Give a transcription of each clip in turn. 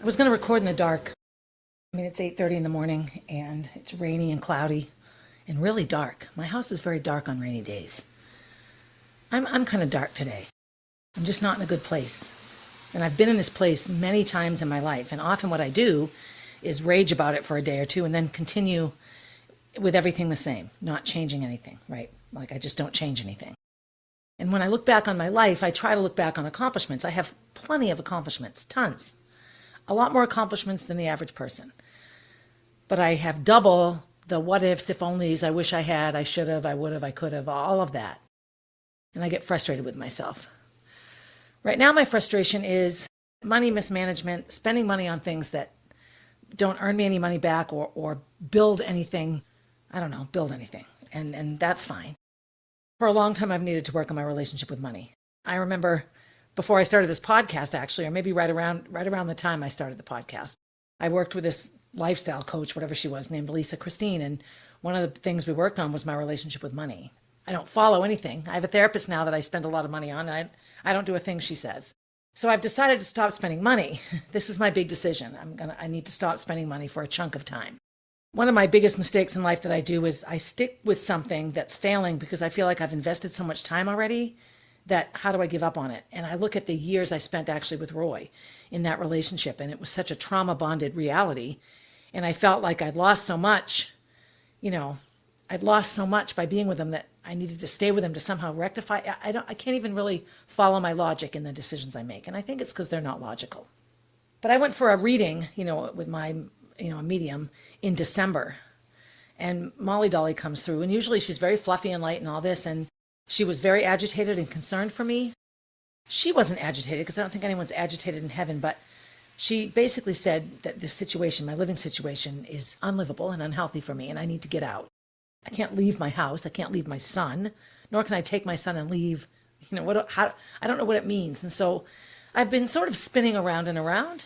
I was going to record in the dark. I mean, it's 8:30 in the morning and it's rainy and cloudy and really dark. My house is very dark on rainy days. I'm kind of dark today. I'm just not in a good place. And I've been in this place many times in my life. And often what I do is rage about it for a day or two and then continue with everything the same, not changing anything, right? Like I just don't change anything. And when I look back on my life, I try to look back on accomplishments. I have plenty of accomplishments, tons. A lot more accomplishments than the average person. But I have double the what ifs, if onlys, I wish I had, I should have, I would have, I could have, all of that. And I get frustrated with myself. Right now, my frustration is money mismanagement, spending money on things that don't earn me any money back or build anything. I don't know, build anything. And that's fine. For a long time, I've needed to work on my relationship with money. I remember before I started this podcast, actually, or maybe right around the time I started the podcast, I worked with this lifestyle coach, whatever she was, named Lisa Christine. And one of the things we worked on was my relationship with money. I don't follow anything. I have a therapist now that I spend a lot of money on, and I don't do a thing she says. So I've decided to stop spending money. This is my big decision. I need to stop spending money for a chunk of time. One of my biggest mistakes in life that I do is I stick with something that's failing because I feel like I've invested so much time already that how do I give up on it? And I look at the years I spent actually with Roy in that relationship, and it was such a trauma bonded reality. And I felt like I'd lost so much, I'd lost so much by being with him that I needed to stay with him to somehow rectify. I can't even really follow my logic in the decisions I make. And I think it's because they're not logical. But I went for a reading, with my, a medium in December, and Molly Dolly comes through, and usually she's very fluffy and light and all this. And she was very agitated and concerned for me. She wasn't agitated because I don't think anyone's agitated in heaven, but she basically said that this situation, my living situation, is unlivable and unhealthy for me, and I need to get out. I can't leave my house. I can't leave my son, nor can I take my son and leave. I don't know what it means. And so I've been sort of spinning around and around,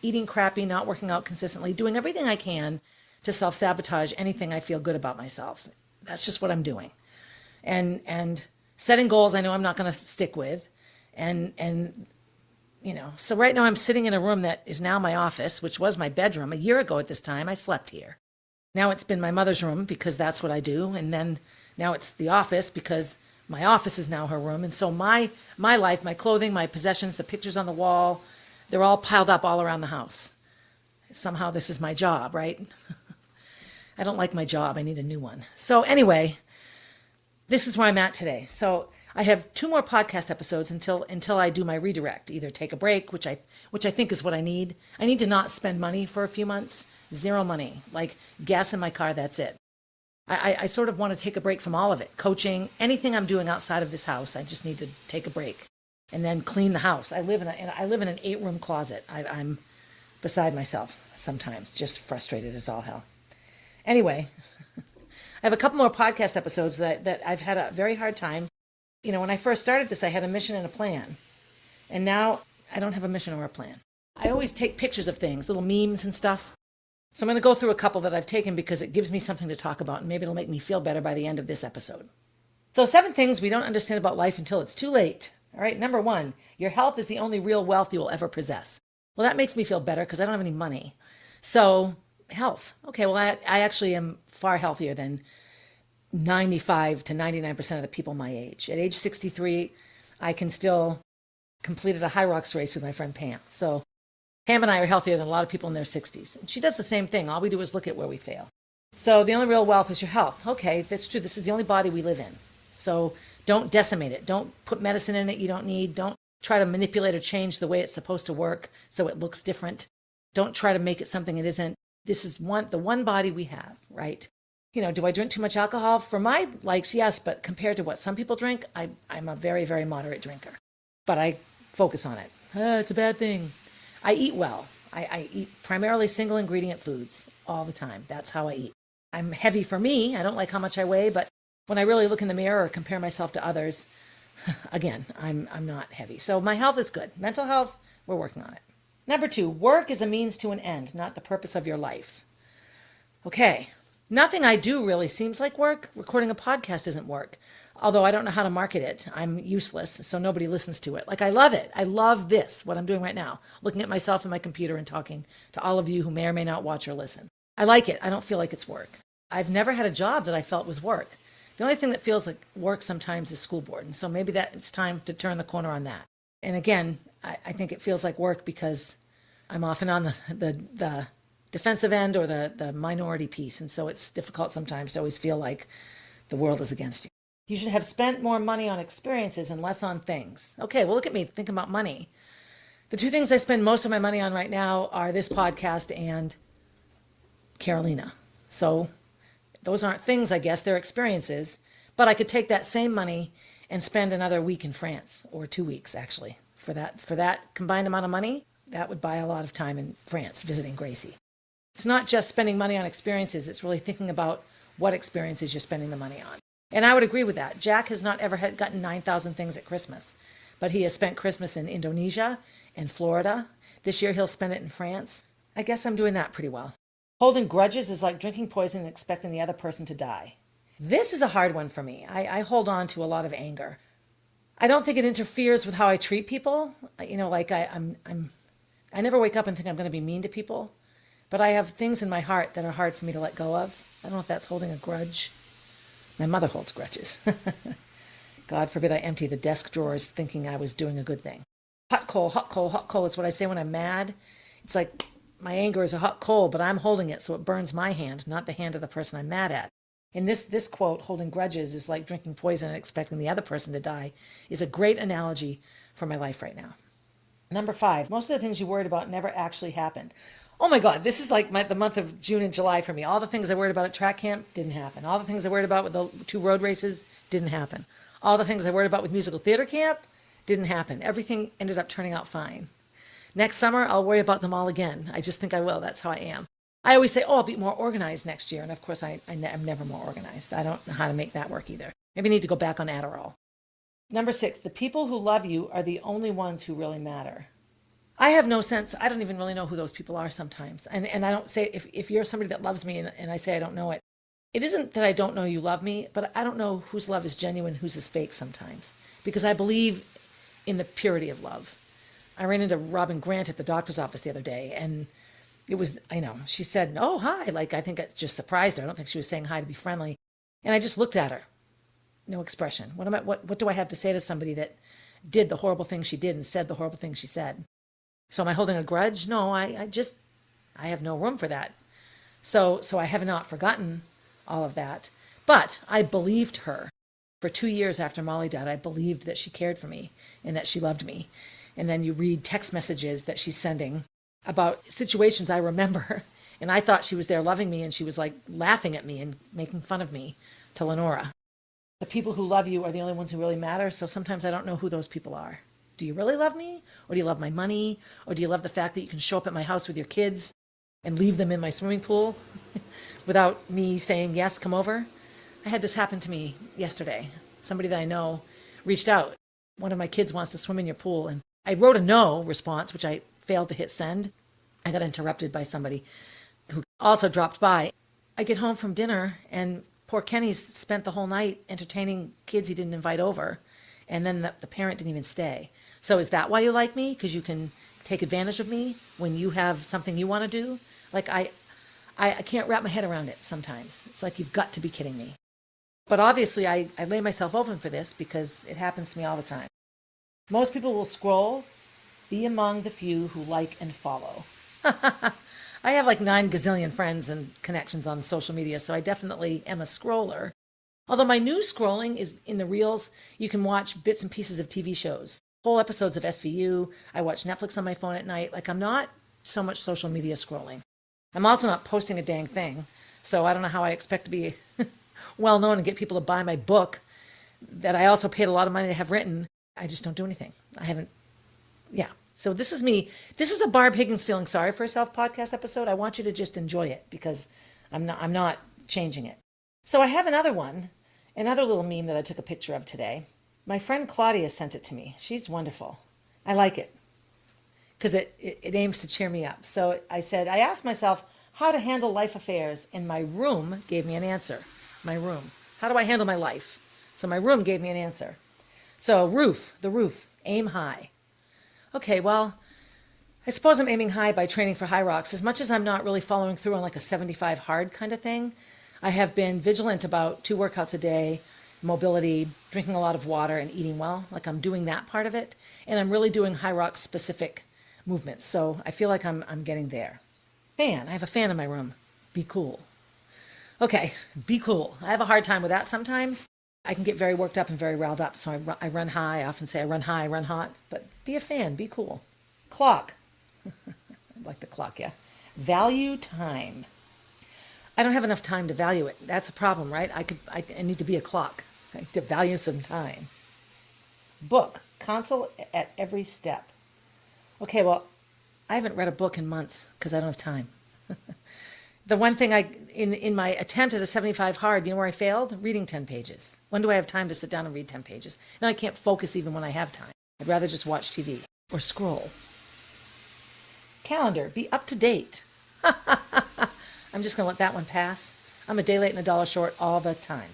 eating crappy, not working out consistently, doing everything I can to self-sabotage anything I feel good about myself. That's just what I'm doing. And setting goals I know I'm not going to stick with. So right now I'm sitting in a room that is now my office, which was my bedroom. A year ago at this time, I slept here. Now it's been my mother's room because that's what I do. And then now it's the office because my office is now her room. And so my life, my clothing, my possessions, the pictures on the wall, they're all piled up all around the house. Somehow this is my job, right? I don't like my job. I need a new one. So anyway, this is where I'm at today. So I have 2 more podcast episodes until I do my redirect. Either take a break, which I think is what I need. I need to not spend money for a few months. 0 money, like gas in my car. That's it. I sort of want to take a break from all of it. Coaching, anything I'm doing outside of this house, I just need to take a break, and then clean the house. I live in an 8-room closet. I'm beside myself sometimes, just frustrated as all hell. Anyway, I have a couple more podcast episodes that I've had a very hard time. When I first started this, I had a mission and a plan. And now I don't have a mission or a plan. I always take pictures of things, little memes and stuff. So I'm going to go through a couple that I've taken because it gives me something to talk about, and maybe it'll make me feel better by the end of this episode. So 7 things we don't understand about life until it's too late. All right, number 1, your health is the only real wealth you will ever possess. Well, that makes me feel better because I don't have any money. So health. Okay, well, I actually am far healthier than 95 to 99% of the people my age. At age 63, I can still completed a high rocks race with my friend Pam. So Pam and I are healthier than a lot of people in their 60s. And she does the same thing. All we do is look at where we fail. So the only real wealth is your health. Okay, that's true. This is the only body we live in. So don't decimate it. Don't put medicine in it you don't need. Don't try to manipulate or change the way it's supposed to work so it looks different. Don't try to make it something it isn't. This is the one body we have, right? Do I drink too much alcohol? For my likes, yes, but compared to what some people drink, I'm a very, very moderate drinker. But I focus on it. It's a bad thing. I eat well. I eat primarily single ingredient foods all the time. That's how I eat. I'm heavy for me. I don't like how much I weigh, but when I really look in the mirror or compare myself to others, again, I'm not heavy. So my health is good. Mental health, we're working on it. Number 2, work is a means to an end, not the purpose of your life. Okay. Nothing I do really seems like work. Recording a podcast isn't work. Although I don't know how to market it. I'm useless, so nobody listens to it. Like, I love it. I love this, what I'm doing right now, looking at myself in my computer and talking to all of you who may or may not watch or listen. I like it. I don't feel like it's work. I've never had a job that I felt was work. The only thing that feels like work sometimes is school board. And so maybe that it's time to turn the corner on that. And again, I think it feels like work because I'm often on the defensive end or the minority piece. And so it's difficult sometimes to always feel like the world is against you. You should have spent more money on experiences and less on things. Okay, well, look at me thinking about money. The two things I spend most of my money on right now are this podcast and Carolina. So those aren't things, I guess, they're experiences. But I could take that same money and spend another week in France, or 2 weeks actually. For that combined amount of money, that would buy a lot of time in France visiting Gracie. It's not just spending money on experiences, it's really thinking about what experiences you're spending the money on. And I would agree with that. Jack has not ever gotten 9,000 things at Christmas, but he has spent Christmas in Indonesia and Florida. This year he'll spend it in France. I guess I'm doing that pretty well. Holding grudges is like drinking poison and expecting the other person to die. This is a hard one for me. I hold on to a lot of anger. I don't think it interferes with how I treat people. You know, like I never wake up and think I'm going to be mean to people, but I have things in my heart that are hard for me to let go of. I don't know if that's holding a grudge. My mother holds grudges. God forbid I empty the desk drawers thinking I was doing a good thing. Hot coal, hot coal, hot coal is what I say when I'm mad. It's like my anger is a hot coal, but I'm holding it so it burns my hand, not the hand of the person I'm mad at. And this quote, holding grudges is like drinking poison and expecting the other person to die, is a great analogy for my life right now. Number 5, most of the things you worried about never actually happened. Oh my God, this is like the month of June and July for me. All the things I worried about at track camp didn't happen. All the things I worried about with the 2 road races didn't happen. All the things I worried about with musical theater camp didn't happen. Everything ended up turning out fine. Next summer, I'll worry about them all again. I just think I will. That's how I am. I always say, oh, I'll be more organized next year. And of course, I'm never more organized. I don't know how to make that work either. Maybe I need to go back on Adderall. Number 6, the people who love you are the only ones who really matter. I have no sense. I don't even really know who those people are sometimes. And I don't say, if you're somebody that loves me and I say I don't know it, it isn't that I don't know you love me, but I don't know whose love is genuine, whose is fake sometimes. Because I believe in the purity of love. I ran into Robin Grant at the doctor's office the other day, and it was, she said, oh, hi. Like, I think it just surprised her. I don't think she was saying hi to be friendly. And I just looked at her. No expression. What do I have to say to somebody that did the horrible thing she did and said the horrible thing she said? So am I holding a grudge? No, I have no room for that. So I have not forgotten all of that. But I believed her. For 2 years after Molly died, I believed that she cared for me and that she loved me. And then you read text messages that she's sending about situations I remember. And I thought she was there loving me, and she was like laughing at me and making fun of me to Lenora. The people who love you are the only ones who really matter. So sometimes I don't know who those people are. Do you really love me? Or do you love my money? Or do you love the fact that you can show up at my house with your kids and leave them in my swimming pool without me saying, yes, come over? I had this happen to me yesterday. Somebody that I know reached out. One of my kids wants to swim in your pool. And I wrote a no response, which I failed to hit send. I got interrupted by somebody who also dropped by. I get home from dinner, and poor Kenny's spent the whole night entertaining kids he didn't invite over. And then the parent didn't even stay. So is that why you like me? Because you can take advantage of me when you have something you want to do? Like, I can't wrap my head around it sometimes. It's like, you've got to be kidding me. But obviously, I lay myself open for this because it happens to me all the time. Most people will scroll. Be among the few who like and follow. I have like 9 gazillion friends and connections on social media, so I definitely am a scroller. Although my new scrolling is in the reels. You can watch bits and pieces of TV shows, whole episodes of SVU. I watch Netflix on my phone at night. Like, I'm not so much social media scrolling. I'm also not posting a dang thing, so I don't know how I expect to be well known and get people to buy my book that I also paid a lot of money to have written. I just don't do anything. I haven't. Yeah. So this is me. This is a Barb Higgins feeling sorry for herself podcast episode. I want you to just enjoy it because I'm not changing it. So I have another one, another little meme that I took a picture of today. My friend Claudia sent it to me. She's wonderful. I like it because it aims to cheer me up. So I asked myself how to handle life affairs, and my room gave me an answer. My room. How do I handle my life? So my room gave me an answer. So the roof, aim high. Okay, well, I suppose I'm aiming high by training for high rocks. As much as I'm not really following through on like a 75 hard kind of thing, I have been vigilant about 2 workouts a day, mobility, drinking a lot of water, and eating well. Like I'm doing that part of it, and I'm really doing high rock specific movements. So I feel like I'm getting there. Fan. I have a fan in my room. Be cool. Okay, be cool. I have a hard time with that sometimes. I can get very worked up and very riled up. So I run high. I often say I run high, I run hot. But be a fan. Be cool. Clock. I like the clock, yeah. Value time. I don't have enough time to value it. That's a problem, right? I need to be a clock, right? To value some time. Book. Console at every step. Okay, well, I haven't read a book in months because I don't have time. The one thing in my attempt at a 75 hard, you know where I failed? Reading 10 pages. When do I have time to sit down and read 10 pages? Now I can't focus even when I have time. I'd rather just watch TV or scroll. Calendar, be up to date. I'm just going to let that one pass. I'm a day late and a dollar short all the time.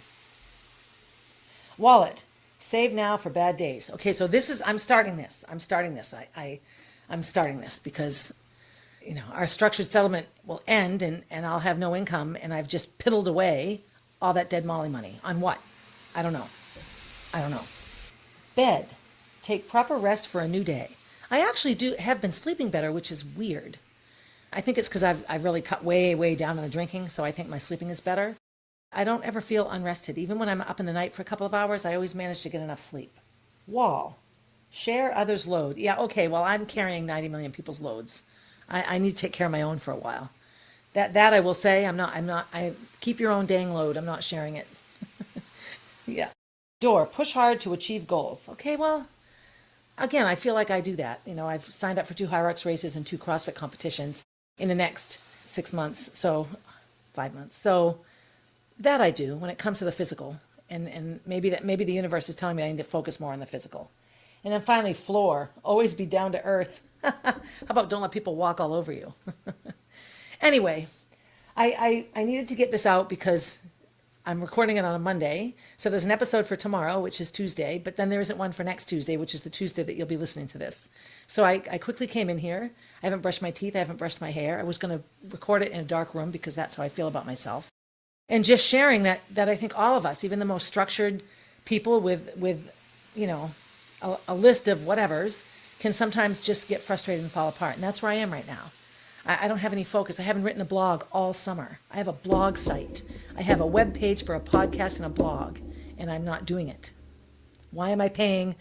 Wallet, save now for bad days. Okay, so I'm starting this. I'm starting this because our structured settlement will end and I'll have no income and I've just piddled away all that dead Molly money. On what? I don't know. Bed. Take proper rest for a new day. I actually have been sleeping better, which is weird. I think it's because I've really cut way, way down on the drinking, so I think my sleeping is better. I don't ever feel unrested. Even when I'm up in the night for a couple of hours, I always manage to get enough sleep. Wall. Share others' load. Yeah, okay, well, I'm carrying 90 million people's loads. I need to take care of my own for a while. That I will say, I keep your own dang load. I'm not sharing it. Yeah. Door. Push hard to achieve goals. Okay, well, again, I feel like I do that. I've signed up for 2 high rocks races and 2 CrossFit competitions in the next 6 months, so 5 months. So that I do when it comes to the physical. And maybe the universe is telling me I need to focus more on the physical. And then finally, floor. Always be down to earth. How about don't let people walk all over you? Anyway, I needed to get this out because I'm recording it on a Monday. So there's an episode for tomorrow, which is Tuesday, but then there isn't one for next Tuesday, which is the Tuesday that you'll be listening to this. So I quickly came in here. I haven't brushed my teeth. I haven't brushed my hair. I was going to record it in a dark room because that's how I feel about myself. And just sharing that I think all of us, even the most structured people with a list of whatevers, can sometimes just get frustrated and fall apart. And that's where I am right now. I don't have any focus. I haven't written a blog all summer. I have a blog site. I have a web page for a podcast and a blog, and I'm not doing it. Why am I paying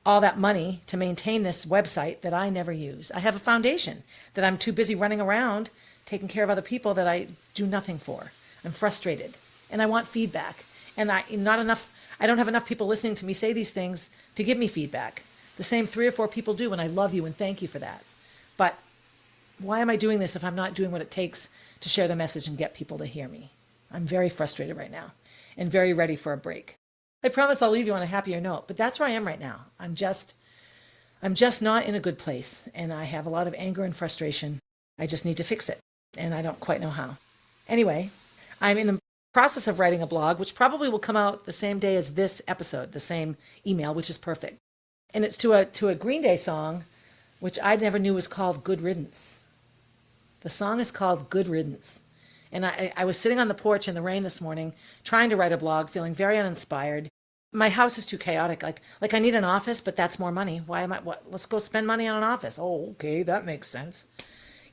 all that money to maintain this website that I never use? I have a foundation that I'm too busy running around taking care of other people that I do nothing for. I'm frustrated, and I want feedback. And I don't have enough people listening to me say these things to give me feedback. The same 3 or 4 people do, and I love you and thank you for that. But why am I doing this if I'm not doing what it takes to share the message and get people to hear me? I'm very frustrated right now and very ready for a break. I promise I'll leave you on a happier note, but that's where I am right now. I'm just not in a good place, and I have a lot of anger and frustration. I just need to fix it, and I don't quite know how. Anyway, I'm in the process of writing a blog, which probably will come out the same day as this episode, the same email, which is perfect. And it's to a Green Day song, which I never knew was called Good Riddance. The song is called Good Riddance. And I was sitting on the porch in the rain this morning, trying to write a blog, feeling very uninspired. My house is too chaotic. Like I need an office, but that's more money. Let's go spend money on an office. Oh, okay, that makes sense.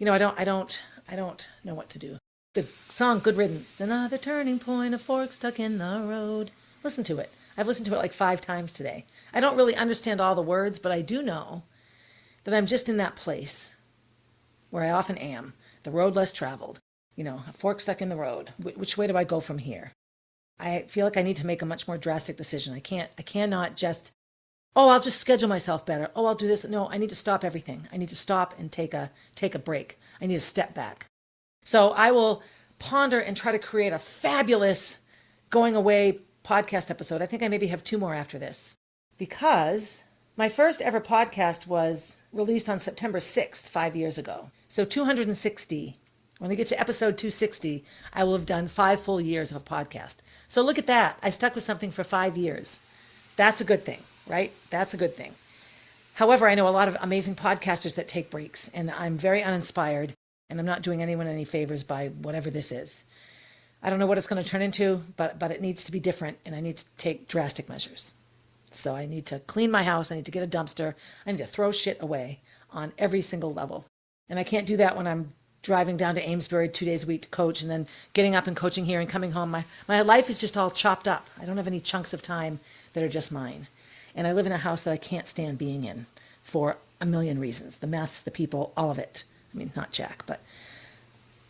I don't know what to do. The song Good Riddance. Another turning point, a fork stuck in the road. Listen to it. I've listened to it like 5 times today. I don't really understand all the words, but I do know that I'm just in that place where I often am. The road less traveled. A fork stuck in the road. Which way do I go from here? I feel like I need to make a much more drastic decision. I cannot just, I'll just schedule myself better. I'll do this. No, I need to stop everything. I need to stop and take a break. I need to step back. So I will ponder and try to create a fabulous going away podcast episode. I think I maybe have 2 more after this, because my first ever podcast was released on September 6th, 5 years ago. So 260 When I get to episode 260, I will have done 5 full years of a podcast. So look at that. I stuck with something for 5 years. That's a good thing, right? That's a good thing. However, I know a lot of amazing podcasters that take breaks, and I'm very uninspired, and I'm not doing anyone any favors by whatever this is. I don't know what it's going to turn into, but it needs to be different, and I need to take drastic measures. So I need to clean my house. I need to get a dumpster. I need to throw shit away on every single level. And I can't do that when I'm driving down to Amesbury 2 days a week to coach and then getting up and coaching here and coming home. My life is just all chopped up. I don't have any chunks of time that are just mine. And I live in a house that I can't stand being in for a million reasons. The mess, the people, all of it. I mean, not Jack, but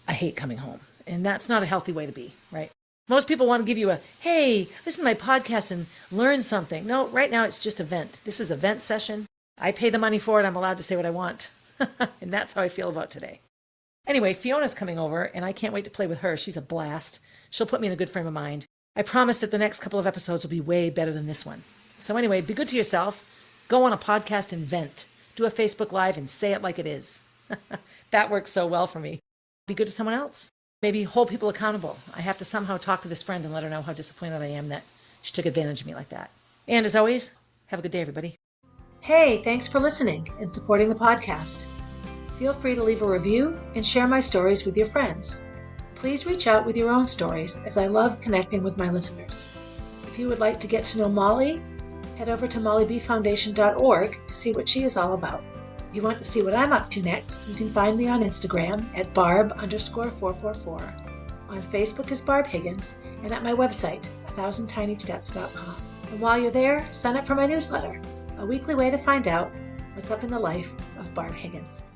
I hate coming home. And that's not a healthy way to be, right? Most people want to give you a, hey, listen to my podcast and learn something. No, right now it's just a vent. This is a vent session. I pay the money for it. I'm allowed to say what I want. And that's how I feel about today. Anyway, Fiona's coming over, and I can't wait to play with her. She's a blast. She'll put me in a good frame of mind. I promise that the next couple of episodes will be way better than this one. So anyway, be good to yourself. Go on a podcast and vent. Do a Facebook Live and say it like it is. That works so well for me. Be good to someone else. Maybe hold people accountable. I have to somehow talk to this friend and let her know how disappointed I am that she took advantage of me like that. And as always, have a good day, everybody. Hey, thanks for listening and supporting the podcast. Feel free to leave a review and share my stories with your friends. Please reach out with your own stories, as I love connecting with my listeners. If you would like to get to know Molly, head over to mollybfoundation.org to see what she is all about. If you want to see what I'm up to next, you can find me on Instagram at Barb_444, on Facebook as Barb Higgins, and at my website, 1000tinysteps.com. And while you're there, sign up for my newsletter, a weekly way to find out what's up in the life of Barb Higgins.